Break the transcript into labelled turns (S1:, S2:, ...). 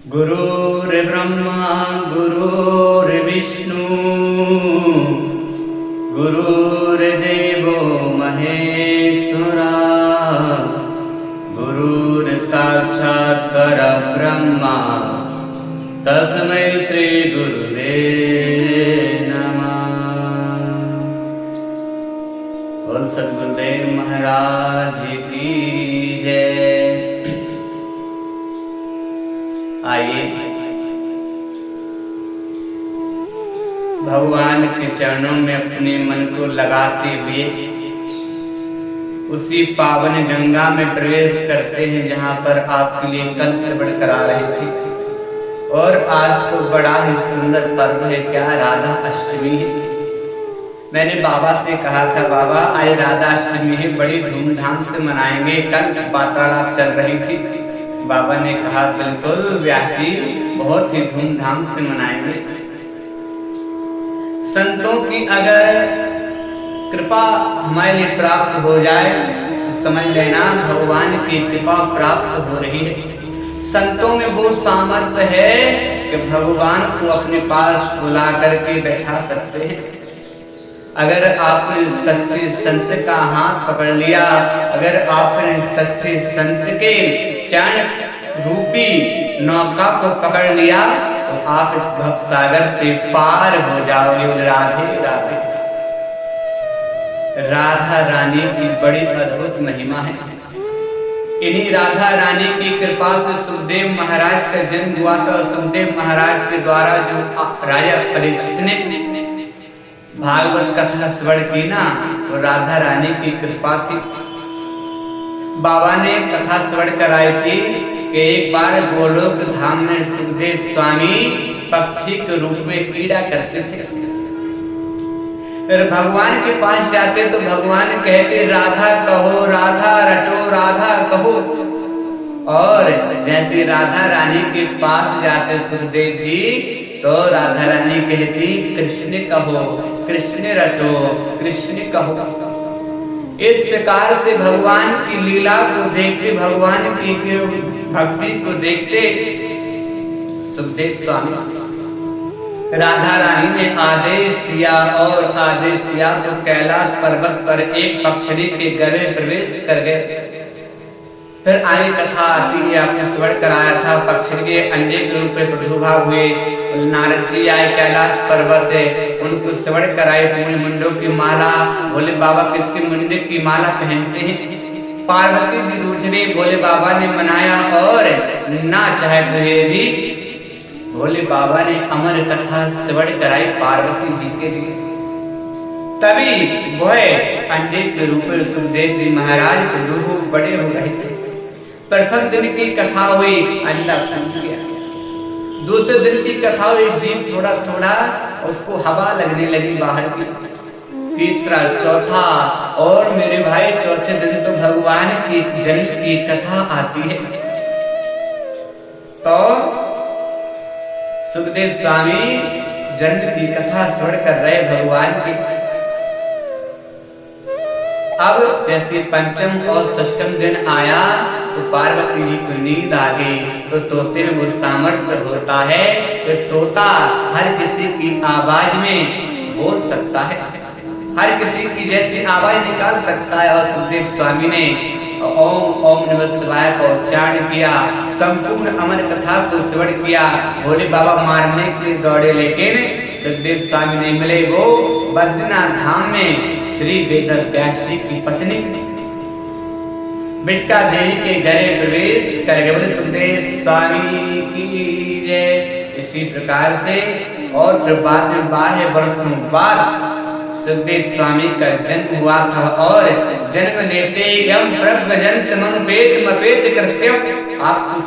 S1: गुरुर्ब्रह्मा गुरुर्विष्णु गुरुर्देवो महेश्वरा गुरुर्साक्षात् परब्रह्मा तस्मै श्री गुरुवे नमः। बोल सद्गुरुदेव महाराज की जय। आइए भगवान के चरणों में अपने मन को लगाते हुए उसी पावन गंगा में प्रवेश करते हैं जहां पर आपके लिए कल से बढ़कर आ रहे थे। और आज तो बड़ा ही सुंदर पर्व है, क्या राधा अष्टमी है। मैंने बाबा से कहा था, बाबा आज राधा अष्टमी है, बड़ी धूमधाम से मनाएंगे। कल वार्तालाप चल रही थी, बाबा ने कहा बिल्कुल व्यासी, बहुत ही धूमधाम से मनाएंगे। संतों की अगर कृपा हमारे लिए प्राप्त हो जाए तो समझ लेना भगवान की कृपा प्राप्त हो रही है। संतों में वो सामर्थ्य है कि भगवान को अपने पास बुला करके बैठा सकते हैं। अगर आपने सच्चे संत का हाथ पकड़ लिया, अगर आपने सच्चे संत के चरण रूपी नौका को पकड़ लिया तो आप इस भवसागर से पार हो जाओगे। राधे राधे। राधा रानी की बड़ी अद्भुत महिमा है। इन्हीं राधा रानी की कृपा से सुखदेव महाराज का जन्म हुआ था। सुखदेव महाराज के द्वारा जो राजा परीक्षित ने भागवत कथा श्रवण की ना, वो राधा रानी की कृपा थी। बाबा ने कथा श्रवण कराई थी कि एक बार गोलोक धाम में सुखदेव स्वामी पक्षी के रूप में क्रीड़ा करते थे। फिर भगवान के पास जाते तो भगवान कहते राधा कहो, राधा रटो, राधा कहो। और जैसे राधा रानी के पास जाते सुखदेव जी तो राधा रानी कहती कृष्ण कहो, कृष्ण रटो, कृष्ण कहो। इस प्रकार से भगवान की लीला को देखते, भगवान की भक्ति को देखते सुखदेव स्वामी राधा रानी ने आदेश दिया और आदेश दिया तो कैलाश पर्वत पर एक पक्षी के घर में प्रवेश कर गए। फिर आगे कथा आती है, आपने श्रवण कराया था, पक्षी के अंडे के रूप में प्रादुर्भाव हुए। नारद जी आए कैलाश पर्वत, उनको श्रवण कराए मूल मुंडों की माला। भोले बाबा किसके मुंडे की माला पहनते हैं। पार्वती जी रूठने, भोले बाबा ने मनाया और ना चाहे हुए भी भोले बाबा ने अमर कथा श्रवण कराई पार्वती जी के लिए। तभी वह अंडे के रूप में सुखदेव जी महाराज के दो बड़े हो रहे थे। प्रथम दिन की कथा हुई, अंडा फूट गया। दूसरे दिन की कथा हुई, जीव थोड़ा थोड़ा उसको हवा लगने लगी बाहर की। तीसरा, चौथा, और मेरे भाई चौथे दिन तो भगवान की जन्म की कथा आती है। तो सुखदेव स्वामी जन्म की कथा श्रवण कर रहे भगवान की। अब जैसे पंचम और षष्ठम दिन आया तो पार्वती जी को नींद आ गई। तो तोते में वो सामर्थ्य होता है कि तोता हर किसी की आवाज में बोल सकता है, हर किसी की जैसी आवाज निकाल सकता है। और सुखदेव स्वामी ने ओम ओम नमः शिवाय का उच्चारण किया, संपूर्ण अमर कथा को श्रवण किया। भोले बाबा मारने के लिए दौड़े, लेकिन सुखदेव स्वामी नहीं मिले। वो बद्रीनाथ धाम में श्री वेदव्यास जी की पत्नी बिटका देवी के घर प्रवेश कर गए। सुखदेव स्वामी की जय। इसी प्रकार से और फिर बाद में 12 वर्षों बाद सुखदेव स्वामी का जन्म हुआ था। और जन्म लेते यम प्रव्रजंत मम पेत मपेत कृत्यम, आपको